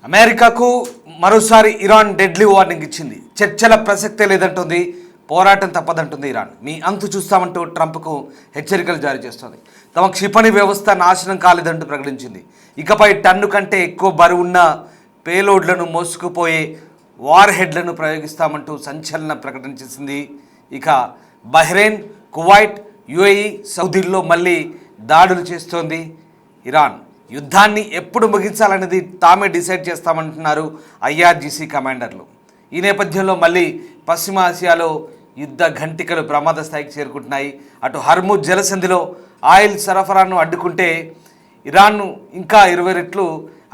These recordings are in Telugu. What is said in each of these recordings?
అమెరికాకు మరోసారి ఇరాన్ డెడ్లీ వార్నింగ్ ఇచ్చింది. చర్చల ప్రసక్తే లేదంటుంది, పోరాటం తప్పదంటుంది ఇరాన్. మీ అంతు చూస్తామంటూ ట్రంప్కు హెచ్చరికలు జారీ చేస్తోంది. తమ క్షిపణి వ్యవస్థ నాశనం కాలేదంటూ ప్రకటించింది. ఇకపై టన్ను కంటే ఎక్కువ బరువున్న పేలోడ్లను మోసుకుపోయే వార్ హెడ్లను ప్రయోగిస్తామంటూ సంచలన ప్రకటన చేసింది. ఇక బహ్రెయిన్, కువైట్, యుఏఈ, సౌదీల్లో మళ్ళీ దాడులు చేస్తోంది ఇరాన్. యుద్ధాన్ని ఎప్పుడు ముగించాలనేది తామే డిసైడ్ చేస్తామంటున్నారు ఐఆర్జీసీ కమాండర్లు. ఈ నేపథ్యంలో మళ్ళీ పశ్చిమాసియాలో యుద్ధ ఘంటికలు ప్రమాద స్థాయికి చేరుకుంటున్నాయి. అటు హర్ముజ్ జలసంధిలో ఆయిల్ సరఫరాను అడ్డుకుంటే ఇరాన్ను ఇంకా 20 రెట్లు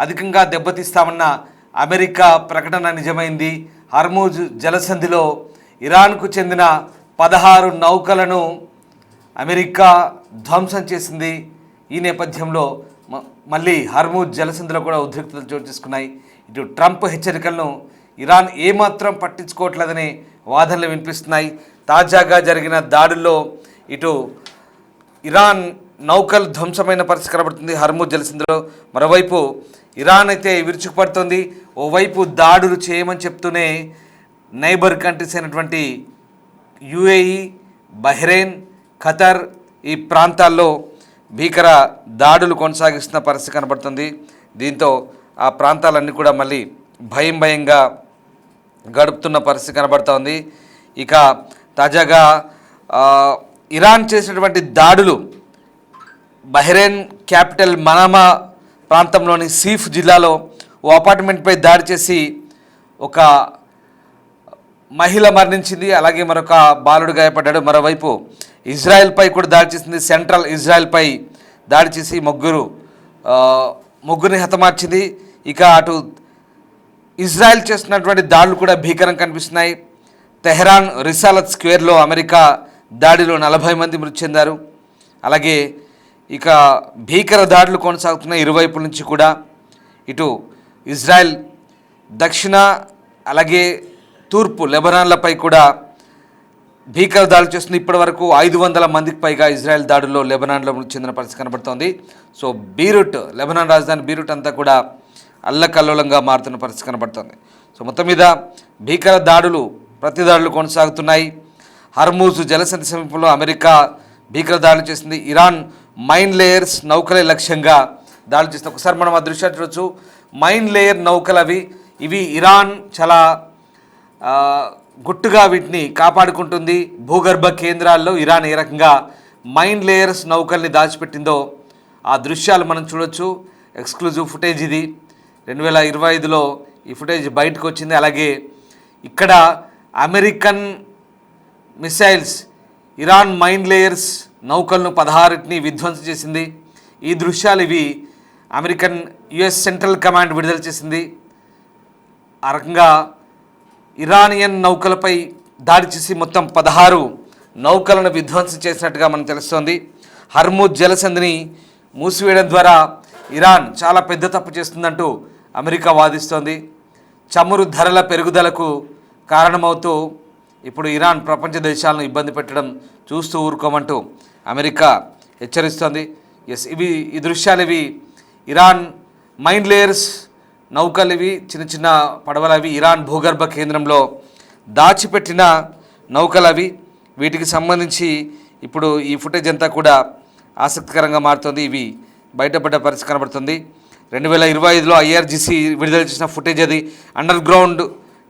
అధికంగా దెబ్బతీస్తామన్న అమెరికా ప్రకటన నిజమైంది. హర్ముజ్ జలసంధిలో ఇరాన్కు చెందిన 16 నౌకలను అమెరికా ధ్వంసం చేసింది. ఈ నేపథ్యంలో మళ్ళీ హర్ముజ్ జలసంధిలో కూడా ఉద్రిక్తతలు చోటు చేసుకున్నాయి. ఇటు ట్రంప్ హెచ్చరికలను ఇరాన్ ఏమాత్రం పట్టించుకోవట్లేదనే వాదనలు వినిపిస్తున్నాయి. తాజాగా జరిగిన దాడుల్లో ఇటు ఇరాన్ నౌకలు ధ్వంసమైన పరిస్థితి కనబడుతుంది హర్ముజ్ జలసంధిలో. మరోవైపు ఇరాన్ అయితే విరుచుకుపడుతోంది. ఓవైపు దాడులు చేయమని చెప్తూనే నైబర్ కంట్రీస్ అయినటువంటి యుఏఈ, బహ్రెయిన్, ఖతర్ ఈ ప్రాంతాల్లో భీకర దాడులు కొనసాగిస్తున్న పరిస్థితి కనబడుతుంది. దీంతో ఆ ప్రాంతాలన్నీ కూడా మళ్ళీ భయంగా గడుపుతున్న పరిస్థితి కనబడుతోంది. ఇక తాజాగా ఇరాన్ చేసినటువంటి దాడులు బహ్రెయిన్ క్యాపిటల్ మనామా ప్రాంతంలోని సీఫ్ జిల్లాలో ఓ అపార్ట్మెంట్పై దాడి చేసి ఒక మహిళ మరణించింది, అలాగే మరొక బాలుడు గాయపడ్డాడు. మరోవైపు ఇజ్రాయెల్పై కూడా దాడి చేసింది. సెంట్రల్ ఇజ్రాయెల్పై దాడి చేసి ముగ్గురిని హతమార్చింది. ఇక అటు ఇజ్రాయెల్ చేస్తున్నటువంటి దాడులు కూడా భీకరంగా కనిపిస్తున్నాయి. తెహ్రాన్ రిసాలత్ స్క్వేర్లో అమెరికా దాడిలో 40 మంది మృతి చెందారు. అలాగే ఇక భీకర దాడులు కొనసాగుతున్నాయి ఇరువైపుల నుంచి కూడా. ఇటు ఇజ్రాయెల్ దక్షిణ అలాగే తూర్పు లెబనాన్లపై కూడా భీకర దాడులు చేస్తుంది. ఇప్పటి వరకు 500 మందికి పైగా ఇజ్రాయెల్ దాడుల్లో లెబనాన్లో మృతి చెందిన పరిస్థితి కనబడుతోంది. సో బీరూట్, లెబనాన్ రాజధాని బీరూట్ అంతా కూడా అల్లకల్లోలంగా మారుతున్న పరిస్థితి కనబడుతోంది. సో మొత్తం మీద భీకర దాడులు, ప్రతి దాడులు కొనసాగుతున్నాయి. హర్ముజ్ జలసంధి సమీపంలో అమెరికా భీకర దాడులు చేసింది. ఇరాన్ మైన్ లేయర్స్ నౌకలే లక్ష్యంగా దాడులు చేస్తుంది. ఒకసారి మనం ఆ దృశ్యాలు చూడొచ్చు. మైన్ లేయర్ నౌకలు ఇవి ఇరాన్ చాలా గుట్టుగా వీటిని కాపాడుకుంటుంది. భూగర్భ కేంద్రాల్లో ఇరాన్ ఏ రకంగా మైన్ లేయర్స్ నౌకల్ని దాచిపెట్టిందో ఆ దృశ్యాలు మనం చూడొచ్చు. ఎక్స్క్లూజివ్ ఫుటేజ్ ఇది. 2025లో ఈ ఫుటేజ్ బయటకు వచ్చింది. అలాగే ఇక్కడ American missiles Iran mine layers నౌకలను 16ని విధ్వంసం చేసింది. ఈ దృశ్యాలు ఇవి అమెరికన్ యుఎస్ సెంట్రల్ కమాండ్ విడుదల చేసింది. ఆ రకంగా ఇరానియన్ నౌకలపై దాడి చేసి మొత్తం 16 నౌకలను విధ్వంసం చేసినట్టుగా మనకు తెలుస్తోంది. హర్ముజ్ జలసంధిని మూసివేయడం ద్వారా ఇరాన్ చాలా పెద్ద తప్పు చేస్తుందంటూ అమెరికా వాదిస్తోంది. చమురు ధరల పెరుగుదలకు కారణమవుతూ ఇప్పుడు ఇరాన్ ప్రపంచ దేశాలను ఇబ్బంది పెట్టడం చూస్తూ ఊరుకోమంటూ అమెరికా హెచ్చరిస్తోంది. ఈ దృశ్యాలు ఇరాన్ మైన్ లేయర్స్ నౌకలు చిన్న చిన్న పడవలు ఇరాన్ భూగర్భ కేంద్రంలో దాచిపెట్టిన నౌకలు వీటికి సంబంధించి ఇప్పుడు ఈ ఫుటేజ్ అంతా కూడా ఆసక్తికరంగా మారుతుంది. ఇవి బయటపడ్డ పరిస్థితి కనబడుతుంది. 2025లో ఐఆర్జీసీ విడుదల చేసిన ఫుటేజ్ అది. అండర్ గ్రౌండ్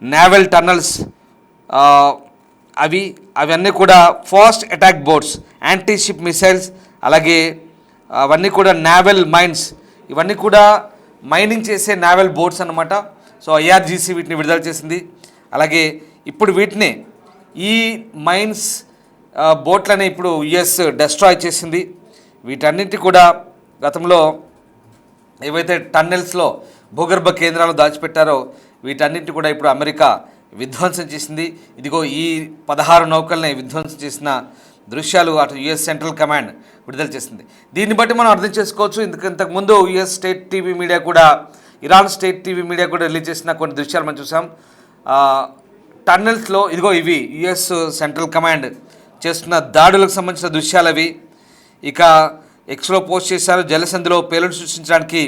నేవల్ టన్నల్స్ అవన్నీ కూడా fast attack boats, anti ship missiles, అలాగే అవన్నీ కూడా నేవల్ మైన్స్, ఇవన్నీ కూడా మైనింగ్ చేసే నేవల్ బోట్స్ అన్నమాట. సో ఐఆర్జీసీ వీటిని విడుదల చేసింది. అలాగే ఇప్పుడు వీటిని ఈ మైన్స్ బోట్లని ఇప్పుడు యుఎస్ డెస్ట్రాయ్ చేసింది. వీటన్నింటి కూడా గతంలో ఏవైతే టన్నెల్స్లో భూగర్భ కేంద్రాలు దాచిపెట్టారో వీటన్నింటి కూడా ఇప్పుడు అమెరికా విధ్వంసం చేసింది. ఇదిగో ఈ 16 నౌకల్ని విధ్వంసం చేసిన దృశ్యాలు అటు యుఎస్ సెంట్రల్ కమాండ్ విడుదల చేసింది. దీన్ని బట్టి మనం అర్థం చేసుకోవచ్చు. ఇంతకుముందు యుఎస్ స్టేట్ టీవీ మీడియా కూడా, ఇరాన్ స్టేట్ టీవీ మీడియా కూడా రిలీజ్ చేసిన కొన్ని దృశ్యాలు మనం చూసాం. టన్నెల్స్లో ఇదిగో ఇవి యుఎస్ సెంట్రల్ కమాండ్ చేస్తున్న దాడులకు సంబంధించిన దృశ్యాలు ఇక ఎక్స్లో పోస్ట్ చేశారు. జలసంధిలో పేలుడు సృష్టించడానికి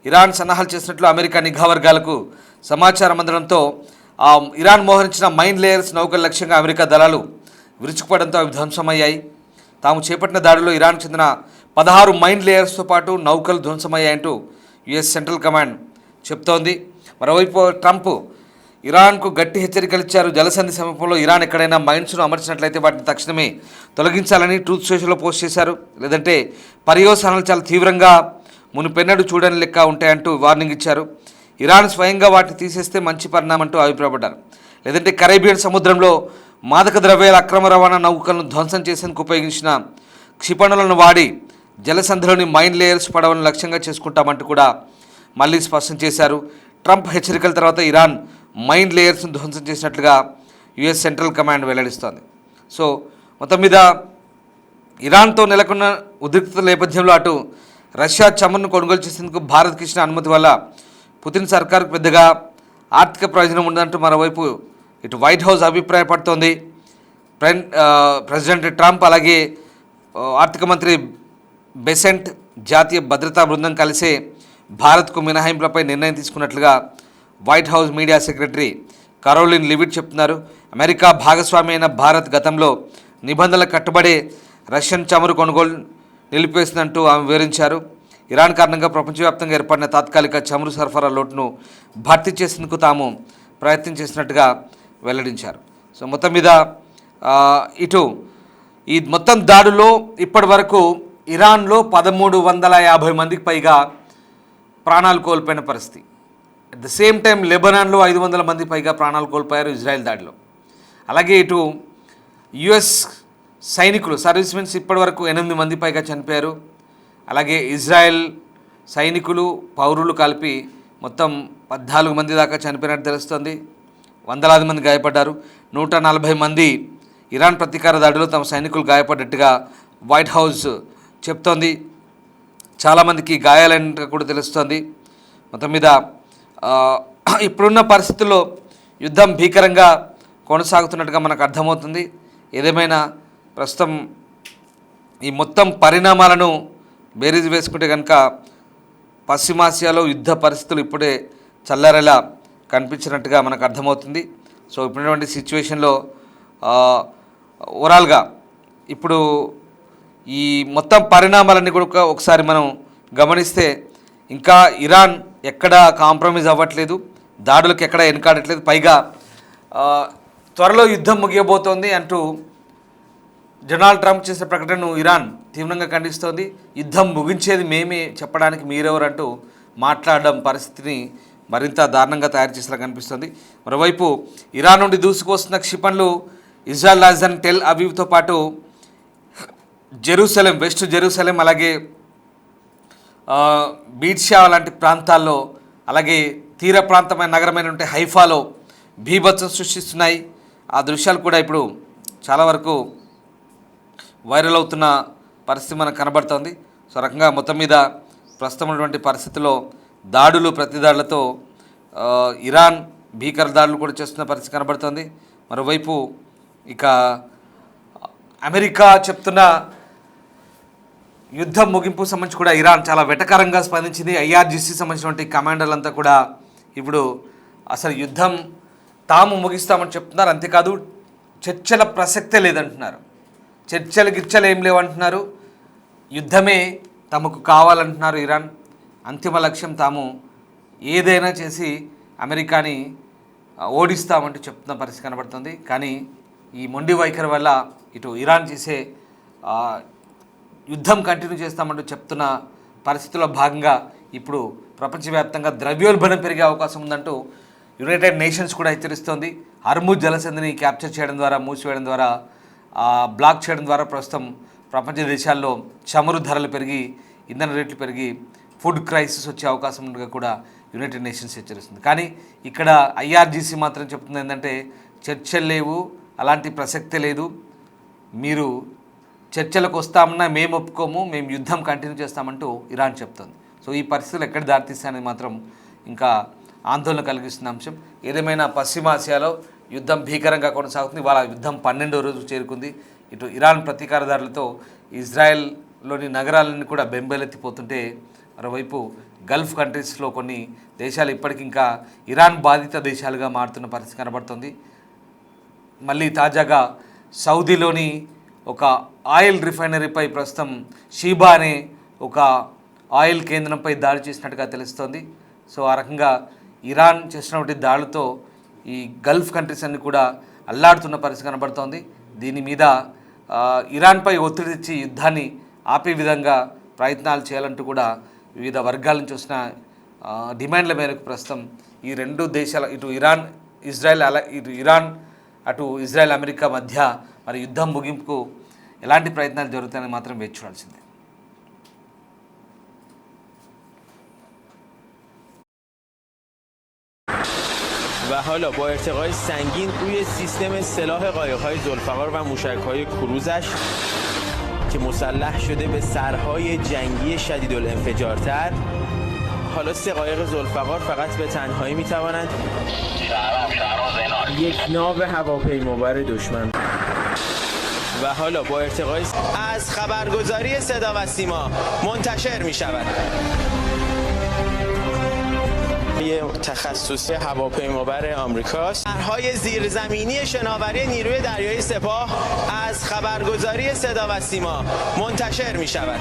ఇరాన్ సన్నాహాలు చేసినట్లు అమెరికా నిఘా వర్గాలకు సమాచారం అందడంతో ఇరాన్ మోహరించిన మైన్ లేయర్స్ నౌకల లక్ష్యంగా అమెరికా దళాలు విరుచుకుపడంతో అవి ధ్వంసమయ్యాయి. తాము చేపట్టిన దాడిలో ఇరాన్కు చెందిన 16 మైన్ లేయర్స్తో పాటు నౌకలు ధ్వంసమయ్యాయంటూ యుఎస్ సెంట్రల్ కమాండ్ చెప్తోంది. మరోవైపు ట్రంప్ ఇరాన్కు గట్టి హెచ్చరికలు ఇచ్చారు. జలసంధి సమీపంలో ఇరాన్ ఎక్కడైనా మైన్స్ను అమర్చినట్లయితే వాటిని తక్షణమే తొలగించాలని ట్రూత్ సోషల్లో పోస్ట్ చేశారు. లేదంటే పర్యవసానాలు చాలా తీవ్రంగా మునుపెన్నడూ చూడని లెక్క ఉంటాయంటూ వార్నింగ్ ఇచ్చారు. ఇరాన్ స్వయంగా వాటిని తీసేస్తే మంచి పరిణామం అంటూ అభిప్రాయపడ్డారు. లేదంటే కరేబియన్ సముద్రంలో మాదక ద్రవ్యాల అక్రమ రవాణా నౌకలను ధ్వంసం చేసేందుకు ఉపయోగించిన క్షిపణులను వాడి జలసంధిలోని మైన్ లేయర్స్ పడవలను లక్ష్యంగా చేసుకుంటామంటూ కూడా మళ్ళీ స్పష్టం చేశారు. ట్రంప్ హెచ్చరికల తర్వాత ఇరాన్ మైన్ లేయర్స్ను ధ్వంసం చేసినట్లుగా యుఎస్ సెంట్రల్ కమాండ్ వెల్లడిస్తోంది. సో మొత్తం మీద ఇరాన్తో నెలకొన్న ఉద్రిక్తత నేపథ్యంలో అటు రష్యా చమురును కొనుగోలు చేసేందుకు భారత్కి ఇచ్చిన అనుమతి వల్ల పుతిన్ సర్కార్కు పెద్దగా ఆర్థిక ప్రయోజనం ఉందంటూ మరోవైపు ఇటు వైట్ హౌస్ అభిప్రాయపడుతోంది. ప్రెసిడెంట్ ట్రంప్ అలాగే ఆర్థిక మంత్రి బెసెంట్ జాతీయ భద్రతా బృందం కలిసే భారత్కు మినహాయింపులపై నిర్ణయం తీసుకున్నట్లుగా White House media secretary Caroline Leavitt చెప్తున్నారు. అమెరికా భాగస్వామి అయిన భారత్ గతంలో నిబంధనలకు కట్టుబడే రష్యన్ చమురు కొనుగోలు నిలిపేసిందంటూ ఆమె వివరించారు. ఇరాన్ కారణంగా ప్రపంచవ్యాప్తంగా ఏర్పడిన తాత్కాలిక చమురు సరఫరా లోటును భర్తీ చేసేందుకు తాము ప్రయత్నం చేసినట్టుగా వెల్లడించారు. సో మొత్తం మీద ఇటు ఈ మొత్తం దాడులో ఇప్పటి వరకు ఇరాన్లో 1350 మందికి పైగా ప్రాణాలు కోల్పోయిన పరిస్థితి. అట్ ద సేమ్ టైం లెబనాన్లో 500 మంది పైగా ప్రాణాలు కోల్పోయారు ఇజ్రాయెల్ దాడిలో. అలాగే ఇటు యుఎస్ సైనికులు సర్వీస్మెన్స్ ఇప్పటి వరకు 8 మంది పైగా చనిపోయారు. అలాగే ఇజ్రాయెల్ సైనికులు పౌరులు కలిపి మొత్తం 14 మంది దాకా చనిపోయినట్టు తెలుస్తోంది. వందలాది మంది గాయపడ్డారు. 140 మంది ఇరాన్ ప్రతీకార దాడిలో తమ సైనికులు గాయపడ్డట్టుగా వైట్ హౌస్ చెప్తోంది. చాలామందికి గాయాలైనట్టుగా కూడా తెలుస్తోంది. మొత్తం మీద ఇప్పుడున్న పరిస్థితుల్లో యుద్ధం భీకరంగా కొనసాగుతున్నట్టుగా మనకు అర్థమవుతుంది. ఏదేమైనా ప్రస్తుతం ఈ మొత్తం పరిణామాలను బేరీజు వేసుకుంటే కనుక పశ్చిమాసియాలో యుద్ధ పరిస్థితులు ఇప్పుడే చల్లారేలా కనిపించినట్టుగా మనకు అర్థమవుతుంది. సో ఇప్పుడున్నటువంటి సిచ్యువేషన్లో ఓవరాల్గా ఇప్పుడు ఈ మొత్తం పరిణామాలన్నీ కూడా ఒకసారి మనం గమనిస్తే ఇంకా ఇరాన్ ఎక్కడా కాంప్రమైజ్ అవ్వట్లేదు, దాడులకు ఎక్కడా వెనకాడట్లేదు. పైగా త్వరలో యుద్ధం ముగియబోతోంది అంటూ డొనాల్డ్ ట్రంప్ చేసిన ప్రకటనను ఇరాన్ తీవ్రంగా ఖండిస్తోంది. యుద్ధం ముగించేది మేమే, చెప్పడానికి మీరెవరంటూ మాట్లాడడం పరిస్థితిని మరింత దారుణంగా తయారు చేసేలా కనిపిస్తుంది. మరోవైపు ఇరాన్ నుండి దూసుకొస్తున్న క్షిపణులు ఇజ్రాయెల్ రాజధాని టెల్ అవీవ్తో పాటు జెరూసలేం, వెస్ట్ జెరూసలేం, అలాగే బీడ్షా లాంటి ప్రాంతాల్లో, అలాగే తీర ప్రాంతమైన నగరమైన హైఫాలో బీభత్సం సృష్టిస్తున్నాయి. ఆ దృశ్యాలు కూడా ఇప్పుడు చాలా వరకు వైరల్ అవుతున్న పరిస్థితి మనకు కనబడుతోంది. సో రకంగా మొత్తం మీద ప్రస్తుతం ఉన్నటువంటి పరిస్థితిలో దాడులు ప్రతిదాడులతో ఇరాన్ భీకర దాడులు కూడా చేస్తున్న పరిస్థితి కనబడుతోంది. మరోవైపు ఇక అమెరికా చెప్తున్న యుద్ధం ముగింపు సంబంధించి కూడా ఇరాన్ చాలా వెటకారంగా స్పందించింది. ఐఆర్జీసీ సంబంధించినటువంటి కమాండర్లంతా కూడా ఇప్పుడు అసలు యుద్ధం తాము ముగిస్తామని చెప్తున్నారు. అంతేకాదు చర్చల ప్రసక్తే లేదంటున్నారు. చర్చలు ఏం లేవంటున్నారు. యుద్ధమే తమకు కావాలంటున్నారు ఇరాన్. అంతిమ లక్ష్యం తాము ఏదైనా చేసి అమెరికాని ఓడిస్తామంటూ చెప్తున్న పరిస్థితి కనబడుతుంది. కానీ ఈ మొండి వైఖరి వల్ల ఇటు ఇరాన్ చేసే యుద్ధం కంటిన్యూ చేస్తామంటూ చెప్తున్న పరిస్థితుల్లో భాగంగా ఇప్పుడు ప్రపంచవ్యాప్తంగా ద్రవ్యోల్బణం పెరిగే అవకాశం ఉందంటూ యునైటెడ్ నేషన్స్ కూడా హెచ్చరిస్తోంది. హర్ముజ్ జలసంధిని క్యాప్చర్ చేయడం ద్వారా, మూసివేయడం ద్వారా, బ్లాక్ చేయడం ద్వారా ప్రస్తుతం ప్రపంచ దేశాల్లో చమురు ధరలు పెరిగి, ఇంధన రేట్లు పెరిగి ఫుడ్ క్రైసిస్ వచ్చే అవకాశం ఉండగా కూడా యునైటెడ్ నేషన్స్ హెచ్చరిస్తుంది. కానీ ఇక్కడ ఐఆర్జీసీ మాత్రం చెప్తుంది ఏంటంటే చర్చలు లేవు, అలాంటి ప్రసక్తే లేదు, మీరు చర్చలకు వస్తామన్నా మేము ఒప్పుకోము, మేము యుద్ధం కంటిన్యూ చేస్తామంటూ ఇరాన్ చెప్తుంది. సో ఈ పరిస్థితులు ఎక్కడ దారితీస్తాయనేది మాత్రం ఇంకా ఆందోళన కలిగిస్తున్న అంశం. ఏదేమైనా పశ్చిమాసియాలో యుద్ధం భీకరంగా కొనసాగుతుంది. వాళ్ళ యుద్ధం 12వ రోజు చేరుకుంది. ఇటు ఇరాన్ ప్రతీకారదారులతో ఇజ్రాయెల్లోని నగరాలన్నీ కూడా బెంబేలెత్తిపోతుంటే, మరోవైపు గల్ఫ్ కంట్రీస్లో కొన్ని దేశాలు ఇప్పటికి ఇంకా ఇరాన్ బాధిత దేశాలుగా మారుతున్న పరిస్థితి కనబడుతుంది. మళ్ళీ తాజాగా సౌదీలోని ఒక ఆయిల్ రిఫైనరీపై ప్రస్తుతం షీబా అనే ఒక ఆయిల్ కేంద్రంపై దాడి చేసినట్టుగా తెలుస్తోంది. సో ఆ రకంగా ఇరాన్ చేసినటువంటి దాడులతో ఈ గల్ఫ్ కంట్రీస్ అన్ని కూడా అల్లాడుతున్న పరిస్థితి కనబడుతోంది. దీని మీద ఇరాన్పై ఒత్తిడి తెచ్చి యుద్ధాన్ని ఆపే విధంగా ప్రయత్నాలు చేయాలంటూ కూడా వివిధ వర్గాల నుంచి వచ్చిన డిమాండ్ల మేరకు ప్రస్తుతం ఈ రెండు దేశాల ఇటు ఇరాన్ ఇజ్రాయెల్ ఇటు ఇరాన్ అటు ఇజ్రాయెల్ అమెరికా మధ్య మరి యుద్ధం ముగింపుకు ఎలాంటి ప్రయత్నాలు జరుగుతాయని మాత్రం వేచి చూడాల్సిందే. و حالا با ارتقای سنگین روی سیستم سلاح قایق‌های ذوالفقار و موشک‌های کروزش که مسلح شده به سرهای جنگی شدیدالانفجارتر، حالا 3 قایق ذوالفقار فقط به تنهایی می‌توانند یک ناو هواپیمابر دشمن. و حالا با ارتقای از خبرگزاری صدا و سیما منتشر می‌شود تخصصی هواپیمابر آمریکاست. طرح‌های زیرزمینی شناوری نیروی دریایی سپاه از خبرگزاری صدا و سیما منتشر می‌شود.